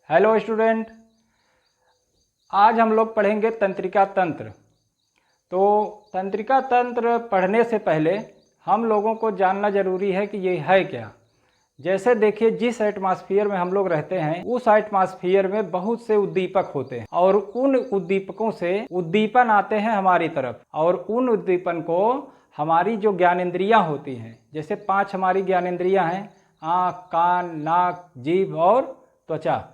Hello student, आज हम लोग पढ़ेंगे तंत्रिका तंत्र। तो तंत्रिका तंत्र पढ़ने से पहले हम लोगों को जानना ज़रूरी है कि ये है क्या। जैसे देखिए, जिस एटमॉस्फेयर में हम लोग रहते हैं उस एटमॉस्फेयर में बहुत से उद्दीपक होते हैं और उन उद्दीपकों से उद्दीपन आते हैं हमारी तरफ, और उन उद्दीपन को हमारी जो ज्ञानेंद्रियां होती हैं, जैसे 5 हमारी ज्ञानेंद्रियां हैं, आँख, कान, नाक, जीभ और त्वचा।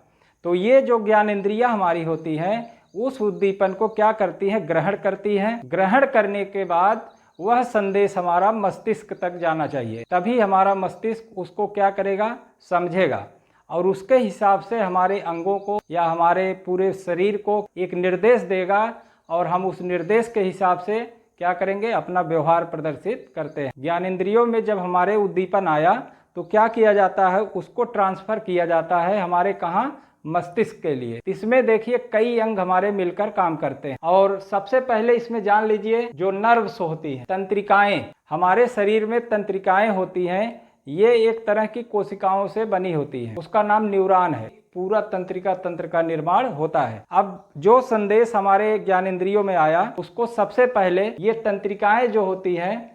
तो ये जो ज्ञानेंद्रियां हमारी होती हैं उस उद्दीपन को क्या करती हैं? ग्रहण करती हैं। ग्रहण करने के बाद वह संदेश हमारा मस्तिष्क तक जाना चाहिए, तभी हमारा मस्तिष्क उसको क्या करेगा? समझेगा, और उसके हिसाब से हमारे अंगों को या हमारे पूरे शरीर को एक निर्देश देगा, और हम उस निर्देश के हिसाब से क्या करेंगे? अपना व्यवहार प्रदर्शित करते हैं। ज्ञानेंद्रियों में जब हमारे उद्दीपन आया तो क्या किया जाता है? उसको ट्रांसफर किया जाता है हमारे कहाँ? मस्तिष्क के लिए। इसमें देखिए कई अंग हमारे मिलकर काम करते हैं, और सबसे पहले इसमें जान लीजिए जो नर्व्स होती हैं, तंत्रिकाएं, हमारे शरीर में तंत्रिकाएं होती हैं। ये एक तरह की कोशिकाओं से बनी होती हैं, उसका नाम न्यूरॉन है। पूरा तंत्रिका तंत्र का निर्माण होता है। अब जो संदेश हमारे ज्ञानेंद्रियों में आया उसको सबसे पहले ये तंत्रिकाएं जो होती हैं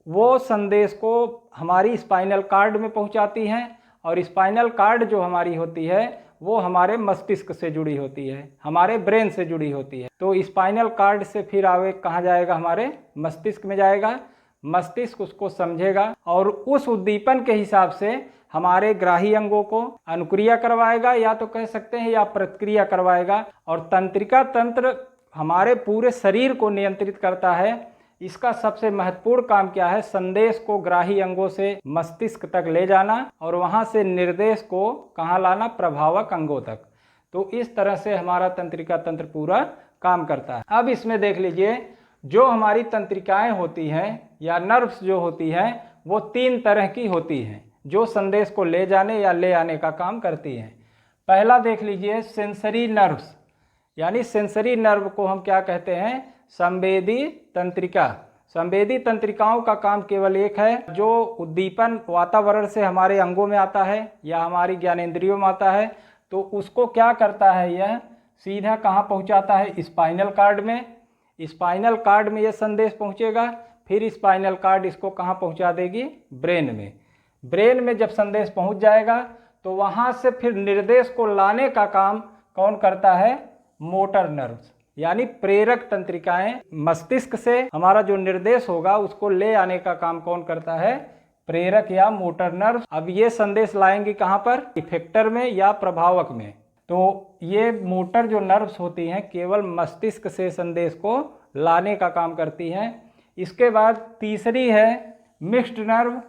वो संदेश को हमारी स्पाइनल कार्ड में पहुंचाती हैं, और स्पाइनल कार्ड जो हमारी होती है वो हमारे मस्तिष्क से जुड़ी होती है, हमारे ब्रेन से जुड़ी होती है। तो स्पाइनल कार्ड से फिर आगे कहाँ जाएगा? हमारे मस्तिष्क में जाएगा। मस्तिष्क उसको समझेगा और उस उद्दीपन के हिसाब से हमारे ग्राही अंगों को अनुक्रिया करवाएगा, या तो कह सकते हैं या प्रतिक्रिया करवाएगा। और तंत्रिका तंत्र हमारे पूरे शरीर को नियंत्रित करता है। इसका सबसे महत्वपूर्ण काम क्या है? संदेश को ग्राही अंगों से मस्तिष्क तक ले जाना, और वहां से निर्देश को कहाँ लाना? प्रभावक अंगों तक। तो इस तरह से हमारा तंत्रिका तंत्र पूरा काम करता है। अब इसमें देख लीजिए, जो हमारी तंत्रिकाएं होती हैं या नर्व्स जो होती हैं वो 3 तरह की होती हैं, जो संदेश को ले जाने या ले आने का काम करती हैं। पहला देख लीजिए, सेंसरी नर्व्स, यानी सेंसरी नर्व को हम क्या कहते हैं? संवेदी तंत्रिका। संवेदी तंत्रिकाओं का काम केवल एक है, जो उद्दीपन वातावरण से हमारे अंगों में आता है या हमारी ज्ञानेंद्रियों में आता है तो उसको क्या करता है? यह सीधा कहाँ पहुँचाता है? स्पाइनल कार्ड में। स्पाइनल कार्ड में यह संदेश पहुँचेगा, फिर स्पाइनल कार्ड इसको कहाँ पहुँचा देगी? ब्रेन में। ब्रेन में जब संदेश पहुँच जाएगा तो वहाँ से फिर निर्देश को लाने का काम कौन करता है? मोटर नर्व्स, यानी प्रेरक तंत्रिकाएं। मस्तिष्क से हमारा जो निर्देश होगा उसको ले आने का काम कौन करता है? प्रेरक या मोटर नर्व। अब ये संदेश लाएंगी कहाँ पर? इफेक्टर में या प्रभावक में। तो ये मोटर जो नर्व्स होती हैं केवल मस्तिष्क से संदेश को लाने का काम करती हैं। इसके बाद तीसरी है मिक्स्ड नर्व,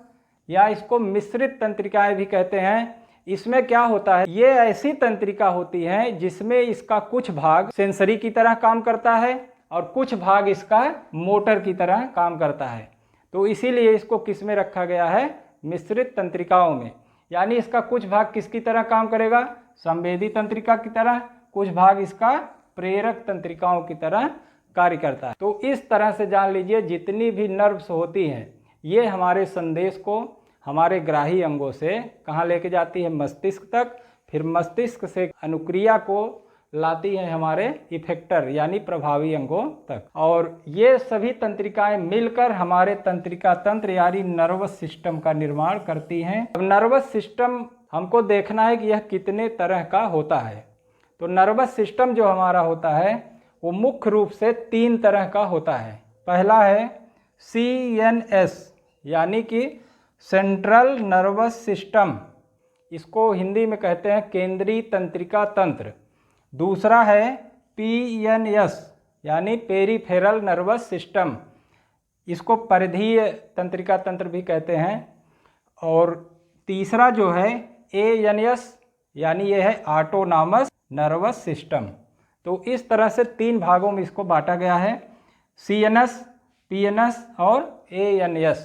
या इसको मिश्रित तंत्रिकाएं भी कहते हैं। इसमें क्या होता है? ये ऐसी तंत्रिका होती है जिसमें इसका कुछ भाग सेंसरी की तरह काम करता है और कुछ भाग इसका मोटर की तरह काम करता है। तो इसीलिए इसको किस में रखा गया है? मिश्रित तंत्रिकाओं में। यानी इसका कुछ भाग किसकी तरह काम करेगा? संवेदी तंत्रिका की तरह, कुछ भाग इसका प्रेरक तंत्रिकाओं की तरह कार्य करता है। तो इस तरह से जान लीजिए जितनी भी नर्व्स होती हैं ये हमारे संदेश को हमारे ग्राही अंगों से कहाँ लेके जाती है? मस्तिष्क तक। फिर मस्तिष्क से अनुक्रिया को लाती है हमारे इफेक्टर यानी प्रभावी अंगों तक, और ये सभी तंत्रिकाएं मिलकर हमारे तंत्रिका तंत्र यानी नर्वस सिस्टम का निर्माण करती हैं। अब नर्वस सिस्टम हमको देखना है कि यह कितने तरह का होता है। तो नर्वस सिस्टम जो हमारा होता है वो मुख्य रूप से 3 तरह का होता है। पहला है CNS, यानी कि सेंट्रल नर्वस सिस्टम, इसको हिंदी में कहते हैं केंद्रीय तंत्रिका तंत्र। दूसरा है PNS, यानी पेरिफेरल नर्वस सिस्टम, इसको परिधीय तंत्रिका तंत्र भी कहते हैं। और तीसरा जो है ANS, यानी यह है ऑटोनॉमस नर्वस सिस्टम। तो इस तरह से 3 भागों में इसको बांटा गया है, CNS, PNS और ANS।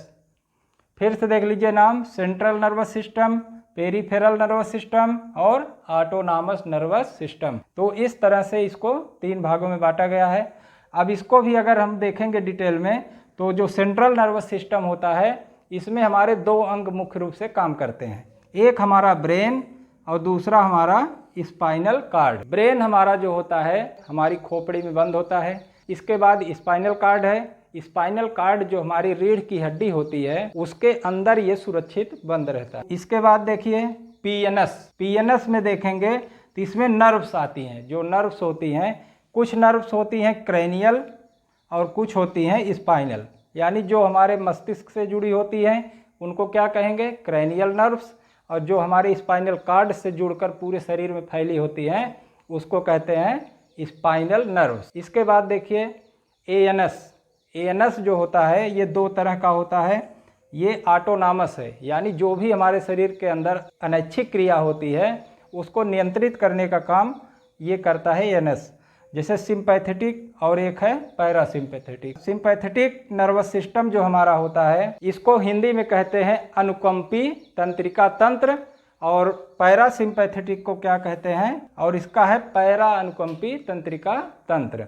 फिर से देख लीजिए नाम, central nervous system, peripheral nervous system और ऑटोनॉमस नर्वस सिस्टम। तो इस तरह से इसको 3 भागों में बांटा गया है। अब इसको भी अगर हम देखेंगे डिटेल में तो जो सेंट्रल नर्वस सिस्टम होता है इसमें हमारे 2 अंग मुख्य रूप से काम करते हैं। एक हमारा ब्रेन और दूसरा हमारा स्पाइनल कार्ड। ब्रेन हमारा जो होता है हमारी खोपड़ी में बंद होता है। इसके बाद स्पाइनल कार्ड है। स्पाइनल कार्ड जो हमारी रीढ़ की हड्डी होती है उसके अंदर ये सुरक्षित बंद रहता है। इसके बाद देखिए पीएनएस। पीएनएस में देखेंगे तो इसमें नर्व्स आती हैं। जो नर्व्स होती हैं, कुछ नर्व्स होती हैं क्रेनियल और कुछ होती हैं स्पाइनल, यानी जो हमारे मस्तिष्क से जुड़ी होती हैं उनको क्या कहेंगे, क्रेनियल नर्व्स। और जो हमारे स्पाइनल कार्ड से जुड़कर पूरे शरीर में फैली होती हैं उसको कहते हैं स्पाइनल नर्व्स। इसके बाद देखिए एएनएस। एएनएस जो होता है ये दो तरह का होता है। ये ऑटोनॉमस है, यानी जो भी हमारे शरीर के अंदर अनैच्छिक क्रिया होती है उसको नियंत्रित करने का काम ये करता है एएनएस। जैसे सिंपैथेटिक और एक है पैरासिम्पैथेटिक। सिंपैथेटिक नर्वस सिस्टम जो हमारा होता है इसको हिंदी में कहते हैं अनुकंपी तंत्रिका तंत्र, और पैरासिम्पैथेटिक को क्या कहते हैं, और इसका है पैरा अनुकंपी तंत्रिका तंत्र।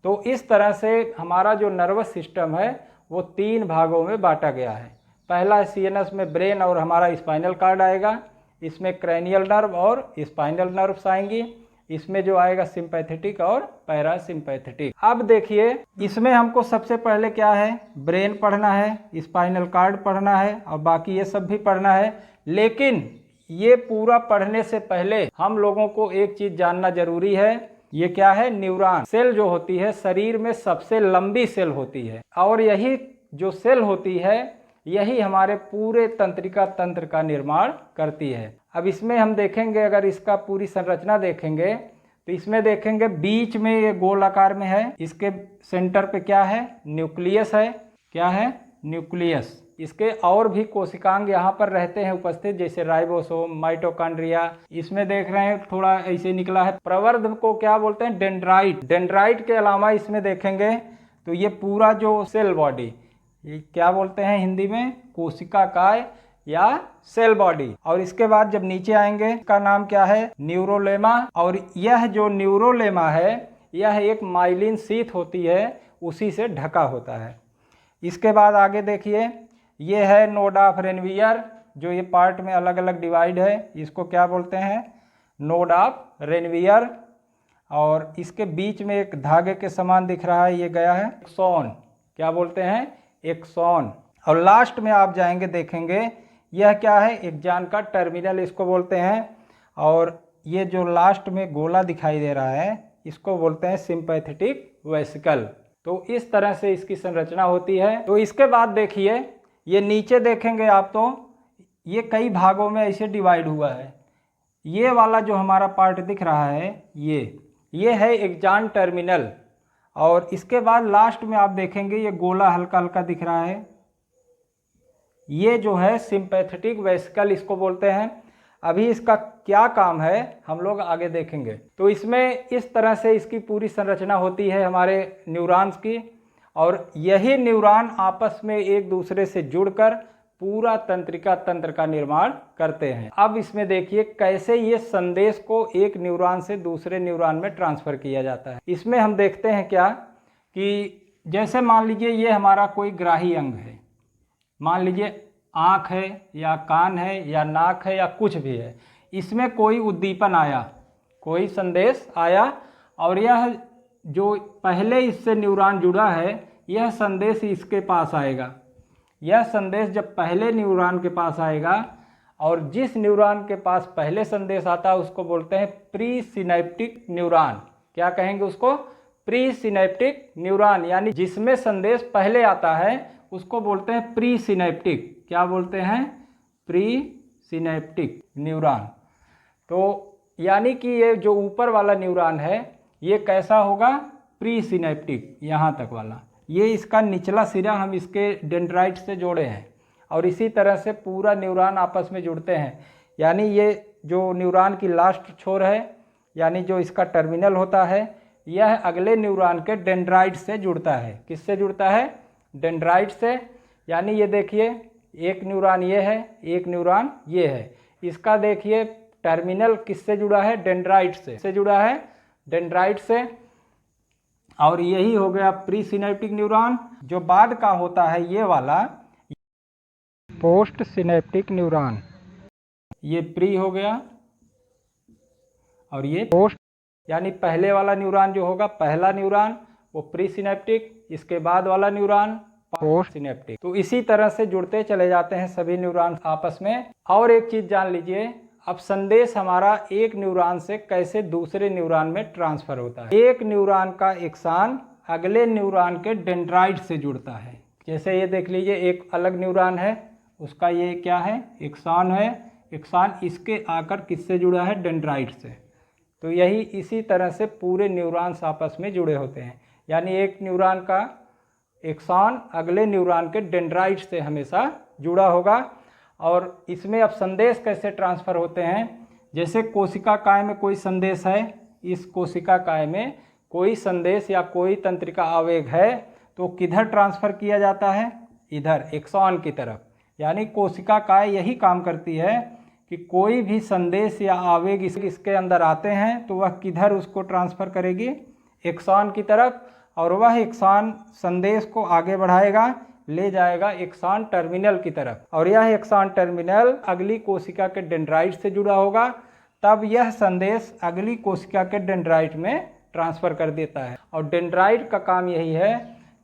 तो इस तरह से हमारा जो नर्वस सिस्टम है वो 3 भागों में बांटा गया है। पहला सीएनएस में ब्रेन और हमारा स्पाइनल कार्ड आएगा, इसमें क्रैनियल नर्व और स्पाइनल नर्व्स आएंगी, इसमें जो आएगा सिंपैथेटिक और पैरासिम्पैथेटिक। अब देखिए इसमें हमको सबसे पहले क्या है, ब्रेन पढ़ना है, स्पाइनल कार्ड पढ़ना है और बाकी ये सब भी पढ़ना है। लेकिन ये पूरा पढ़ने से पहले हम लोगों को एक चीज़ जानना जरूरी है। ये क्या है, न्यूरॉन। सेल जो होती है शरीर में सबसे लंबी सेल होती है, और यही जो सेल होती है यही हमारे पूरे तंत्रिका तंत्र का निर्माण करती है। अब इसमें हम देखेंगे, अगर इसका पूरी संरचना देखेंगे तो इसमें देखेंगे बीच में ये गोल आकार में है, इसके सेंटर पे क्या है, न्यूक्लियस है। क्या है, न्यूक्लियस। इसके और भी कोशिकांग यहाँ पर रहते हैं उपस्थित, जैसे राइबोसोम, माइटोकॉन्ड्रिया। इसमें देख रहे हैं थोड़ा ऐसे निकला है। प्रवर्ध को क्या बोलते हैं, डेंड्राइट। डेंड्राइट के अलावा इसमें देखेंगे तो ये पूरा जो सेल बॉडी, ये क्या बोलते हैं हिंदी में, कोशिकाकाय या सेल बॉडी। और इसके बाद जब नीचे आएंगे इसका नाम क्या है, न्यूरोलेमा। और यह जो न्यूरोलेमा है यह एक माइलिन शीथ होती है, उसी से ढका होता है। इसके बाद आगे देखिए ये है नोड ऑफ रेनवियर, जो ये पार्ट में अलग अलग डिवाइड है, इसको क्या बोलते हैं, नोड ऑफ रेनवियर। और इसके बीच में एक धागे के समान दिख रहा है, ये गया है एक्सॉन। क्या बोलते हैं, एक्सॉन। और लास्ट में आप जाएंगे देखेंगे यह क्या है, एक्सॉन का टर्मिनल इसको बोलते हैं। और ये जो लास्ट में गोला दिखाई दे रहा है इसको बोलते हैं सिंपैथेटिक वेसिकल। तो इस तरह से इसकी संरचना होती है। तो इसके बाद देखिए ये नीचे देखेंगे आप तो ये कई भागों में ऐसे डिवाइड हुआ है। ये वाला जो हमारा पार्ट दिख रहा है ये है एक्सॉन टर्मिनल। और इसके बाद लास्ट में आप देखेंगे ये गोला हल्का हल्का दिख रहा है, ये जो है सिंपैथेटिक वेसिकल इसको बोलते हैं। अभी इसका क्या काम है हम लोग आगे देखेंगे। तो इसमें इस तरह से इसकी पूरी संरचना होती है हमारे न्यूरॉन्स की, और यही न्यूरॉन आपस में एक दूसरे से जुड़कर पूरा तंत्रिका तंत्र का निर्माण करते हैं। अब इसमें देखिए कैसे ये संदेश को एक न्यूरॉन से दूसरे न्यूरॉन में ट्रांसफ़र किया जाता है। इसमें हम देखते हैं क्या कि जैसे मान लीजिए ये हमारा कोई ग्राही अंग है, मान लीजिए आँख है या कान है या नाक है या कुछ भी है, इसमें कोई उद्दीपन आया, कोई संदेश आया, और यह जो पहले इससे न्यूरॉन जुड़ा है यह संदेश इसके पास आएगा। यह संदेश जब पहले न्यूरॉन के पास आएगा, और जिस न्यूरॉन के पास पहले संदेश आता है उसको बोलते हैं प्री सिनैप्टिक न्यूरॉन। क्या कहेंगे उसको, प्री सिनैप्टिक न्यूरॉन, यानी जिसमें संदेश पहले आता है उसको बोलते हैं प्री सिनैप्टिक। क्या बोलते हैं, प्री सिनैप्टिक न्यूरॉन। तो यानी कि ये जो ऊपर वाला न्यूरॉन है ये कैसा होगा, प्री सिनैप्टिक, यहाँ तक वाला। ये इसका निचला सिरा हम इसके डेंड्राइट से जोड़े हैं, और इसी तरह से पूरा न्यूरॉन आपस में जुड़ते हैं। यानी ये जो न्यूरॉन की लास्ट छोर है, यानी जो इसका टर्मिनल होता है, यह अगले न्यूरॉन के डेंड्राइट से जुड़ता है। किससे जुड़ता है, डेंड्राइट से। यानी ये देखिए एक न्यूरॉन ये है, एक न्यूरॉन ये है। इसका देखिए टर्मिनल किससे जुड़ा है, डेंड्राइट से जुड़ा है, डेंड्राइट से। और यही हो गया प्री सिनैप्टिक न्यूरॉन। जो बाद का होता है ये वाला पोस्ट सिनैप्टिक न्यूरॉन, ये प्री हो गया और ये पोस्ट, यानी पहले वाला न्यूरॉन जो होगा, पहला न्यूरॉन वो प्री सिनेप्टिक, इसके बाद वाला न्यूरॉन पोस्ट सिनेप्टिक। तो इसी तरह से जुड़ते चले जाते हैं सभी न्यूरॉन आपस में। और एक चीज जान लीजिए, अब संदेश हमारा एक न्यूरॉन से कैसे दूसरे न्यूरॉन में ट्रांसफर होता है। एक न्यूरॉन का एक्सान अगले न्यूरॉन के डेंड्राइट से जुड़ता है। जैसे ये देख लीजिए, एक अलग न्यूरॉन है, उसका ये क्या है, एक्सान है। एक्सान इसके आकर किससे जुड़ा है, डेंड्राइट से। तो यही इसी तरह से पूरे न्यूरॉन्स आपस में जुड़े होते हैं, यानी एक न्यूरॉन का एक्सान अगले न्यूरॉन के डेंड्राइट से हमेशा जुड़ा होगा। और इसमें अब संदेश कैसे ट्रांसफ़र होते हैं, जैसे कोशिका काय में कोई संदेश है, इस कोशिका काय में कोई संदेश या कोई तंत्रिका आवेग है, तो किधर ट्रांसफ़र किया जाता है, इधर एक्सॉन की तरफ। यानी कोशिका काय यही काम करती है कि कोई भी संदेश या आवेग इसके अंदर आते हैं तो वह किधर उसको ट्रांसफ़र करेगी, एक्सॉन की तरफ। और वह एक्सॉन संदेश को आगे बढ़ाएगा, ले जाएगा एक्सॉन टर्मिनल की तरफ। और यह एक्सॉन टर्मिनल अगली कोशिका के डेंड्राइट से जुड़ा होगा, तब यह संदेश अगली कोशिका के डेंड्राइट में ट्रांसफ़र कर देता है। और डेंड्राइट का काम यही है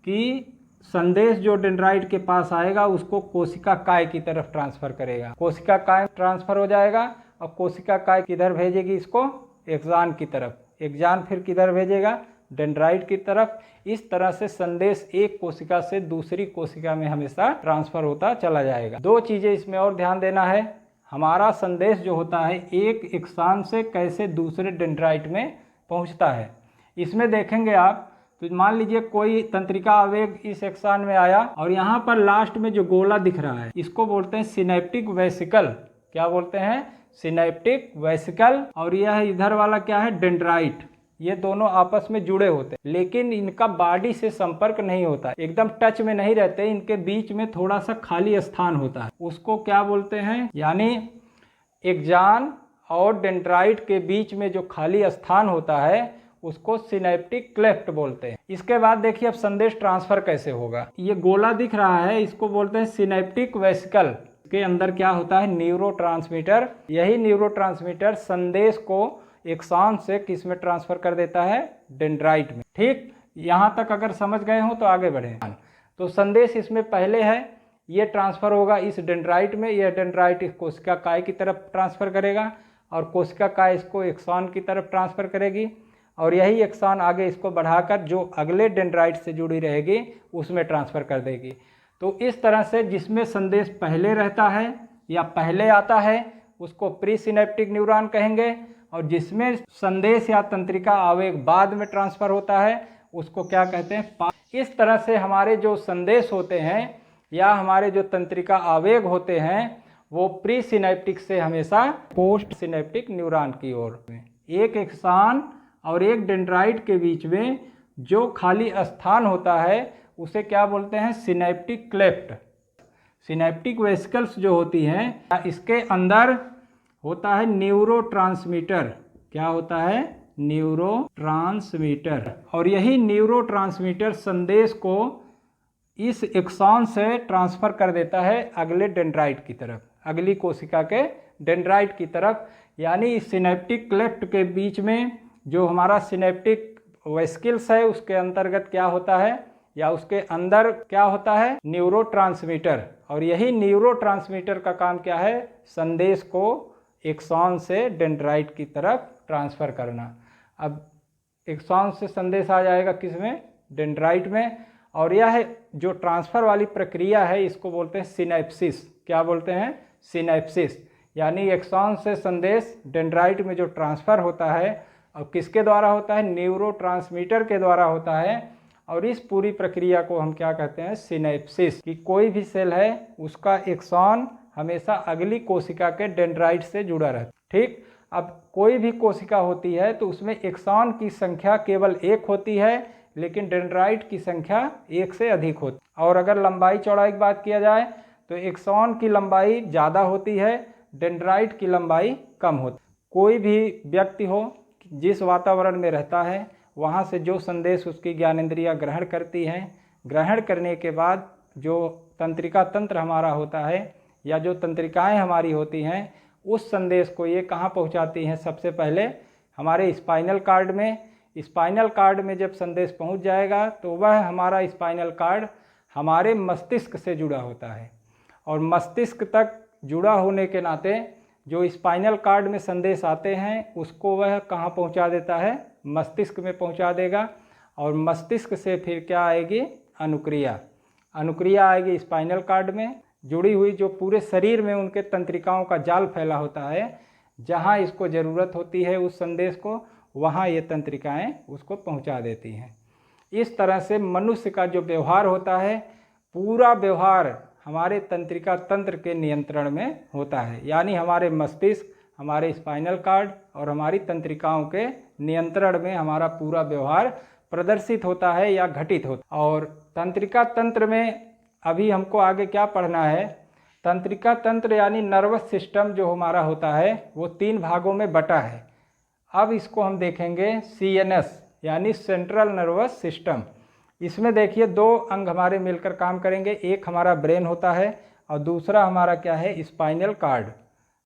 कि संदेश जो डेंड्राइट के पास आएगा उसको कोशिका काय की तरफ ट्रांसफ़र करेगा। कोशिका काय ट्रांसफ़र हो जाएगा और कोशिका काय किधर भेजेगी इसको, एक्सॉन की तरफ। एक्सॉन फिर किधर भेजेगा, डेंड्राइट की तरफ। इस तरह से संदेश एक कोशिका से दूसरी कोशिका में हमेशा ट्रांसफ़र होता चला जाएगा। दो चीज़ें इसमें और ध्यान देना है, हमारा संदेश जो होता है एक एक्सॉन से कैसे दूसरे डेंड्राइट में पहुंचता है। इसमें देखेंगे आप, तो मान लीजिए कोई तंत्रिका आवेग इस एक्सॉन में आया और यहाँ पर लास्ट में जो गोला दिख रहा है इसको बोलते हैं सिनेप्टिक वेसिकल। क्या बोलते हैं, सिनेप्टिक वेसिकल। और यह इधर वाला क्या है, डेंड्राइट। ये दोनों आपस में जुड़े होते हैं, लेकिन इनका बॉडी से संपर्क नहीं होता, एकदम टच में नहीं रहते, इनके बीच में थोड़ा सा खाली स्थान होता है, उसको क्या बोलते हैं, यानी एक्सॉन और डेंड्राइट के बीच में जो खाली स्थान होता है उसको सिनेप्टिक क्लेफ्ट बोलते हैं। इसके बाद देखिए अब संदेश ट्रांसफर कैसे होगा। ये गोला दिख रहा है, इसको बोलते हैं सिनेप्टिक वेसिकल। के अंदर क्या होता है, न्यूरोट्रांसमीटर। यही न्यूरोट्रांसमीटर संदेश को एक्सॉन से किस में ट्रांसफर कर देता है, डेंड्राइट में। ठीक, यहाँ तक अगर समझ गए हो तो आगे बढ़े। तो संदेश इसमें पहले है, ये ट्रांसफर होगा इस डेंड्राइट में, यह डेंड्राइट इस कोशिका काय की तरफ ट्रांसफर करेगा और कोशिका काय इसको एक्सॉन की तरफ ट्रांसफर करेगी। और यही एक्सॉन आगे इसको बढ़ाकर जो अगले डेंड्राइट से जुड़ी रहेगी उसमें ट्रांसफ़र कर देगी। तो इस तरह से जिसमें संदेश पहले रहता है या पहले आता है उसको प्री सिनेप्टिक न्यूरॉन कहेंगे, और जिसमें संदेश या तंत्रिका आवेग बाद में ट्रांसफ़र होता है उसको क्या कहते हैं। इस तरह से हमारे जो संदेश होते हैं या हमारे जो तंत्रिका आवेग होते हैं वो प्री सिनेप्टिक से हमेशा पोस्ट सिनेप्टिक न्यूरॉन की ओर। एक एक्सॉन और एक डेंड्राइट के बीच में जो खाली स्थान होता है उसे क्या बोलते हैं, सिनेप्टिक क्लेफ्ट। सिनेप्टिक वेसिकल्स जो होती हैं इसके अंदर होता है न्यूरोट्रांसमीटर। क्या होता है, न्यूरोट्रांसमीटर। और यही न्यूरोट्रांसमीटर संदेश को इस एक्सॉन से ट्रांसफ़र कर देता है अगले डेंड्राइट की तरफ, अगली कोशिका के डेंड्राइट की तरफ। यानी इस सिनेप्टिक क्लेफ्ट के बीच में जो हमारा सिनेप्टिक वेसिकल्स है उसके अंतर्गत क्या होता है या उसके अंदर क्या होता है, न्यूरोट्रांसमीटर। और यही न्यूरोट्रांसमीटर का काम क्या है, संदेश को एक्सॉन से डेंड्राइट की तरफ ट्रांसफ़र करना। अब एक्सॉन से संदेश आ जाएगा किसमें, डेंड्राइट में। और यह जो ट्रांसफ़र वाली प्रक्रिया है इसको बोलते हैं सिनेप्सिस। क्या बोलते हैं, सिनेप्सिस। यानी एक्सॉन से संदेश डेंड्राइट में जो ट्रांसफ़र होता है और किसके द्वारा होता है, न्यूरोट्रांसमीटर के द्वारा होता है। और इस पूरी प्रक्रिया को हम क्या कहते हैं, सिनेप्सिस। कि कोई भी सेल है उसका एक्सॉन हमेशा अगली कोशिका के डेंड्राइट से जुड़ा रहता है। ठीक, अब कोई भी कोशिका होती है तो उसमें एक्सॉन की संख्या केवल एक होती है, लेकिन डेंड्राइट की संख्या एक से अधिक होती है। और अगर लंबाई चौड़ाई की बात किया जाए तो एक्सॉन की लंबाई ज़्यादा होती है, डेंड्राइट की लंबाई कम होती है। कोई भी व्यक्ति हो जिस वातावरण में रहता है वहाँ से जो संदेश उसकी ज्ञानेंद्रियाँ ग्रहण करती हैं, ग्रहण करने के बाद जो तंत्रिका तंत्र हमारा होता है या जो तंत्रिकाएं हमारी होती हैं उस संदेश को ये कहाँ पहुँचाती हैं, सबसे पहले हमारे स्पाइनल कार्ड में। स्पाइनल कार्ड में जब संदेश पहुंच जाएगा तो वह हमारा स्पाइनल कार्ड हमारे मस्तिष्क से जुड़ा होता है, और मस्तिष्क तक जुड़ा होने के नाते जो स्पाइनल कार्ड में संदेश आते हैं उसको वह कहाँ पहुंचा देता है, मस्तिष्क में पहुंचा देगा। और मस्तिष्क से फिर क्या आएगी, अनुक्रिया। अनुक्रिया आएगी स्पाइनल कार्ड में जुड़ी हुई, जो पूरे शरीर में उनके तंत्रिकाओं का जाल फैला होता है। जहाँ इसको ज़रूरत होती है उस संदेश को, वहाँ ये तंत्रिकाएँ उसको पहुँचा देती हैं। इस तरह से मनुष्य का जो व्यवहार होता है, पूरा व्यवहार हमारे तंत्रिका तंत्र के नियंत्रण में होता है। यानी हमारे मस्तिष्क, हमारे स्पाइनल कार्ड और हमारी तंत्रिकाओं के नियंत्रण में हमारा पूरा व्यवहार प्रदर्शित होता है या घटित होता है। और तंत्रिका तंत्र में अभी हमको आगे क्या पढ़ना है, तंत्रिका तंत्र यानी नर्वस सिस्टम जो हमारा होता है वो 3 भागों में बटा है। अब इसको हम देखेंगे CNS यानी सेंट्रल नर्वस सिस्टम। इसमें देखिए 2 अंग हमारे मिलकर काम करेंगे, एक हमारा ब्रेन होता है और दूसरा हमारा क्या है, स्पाइनल कार्ड।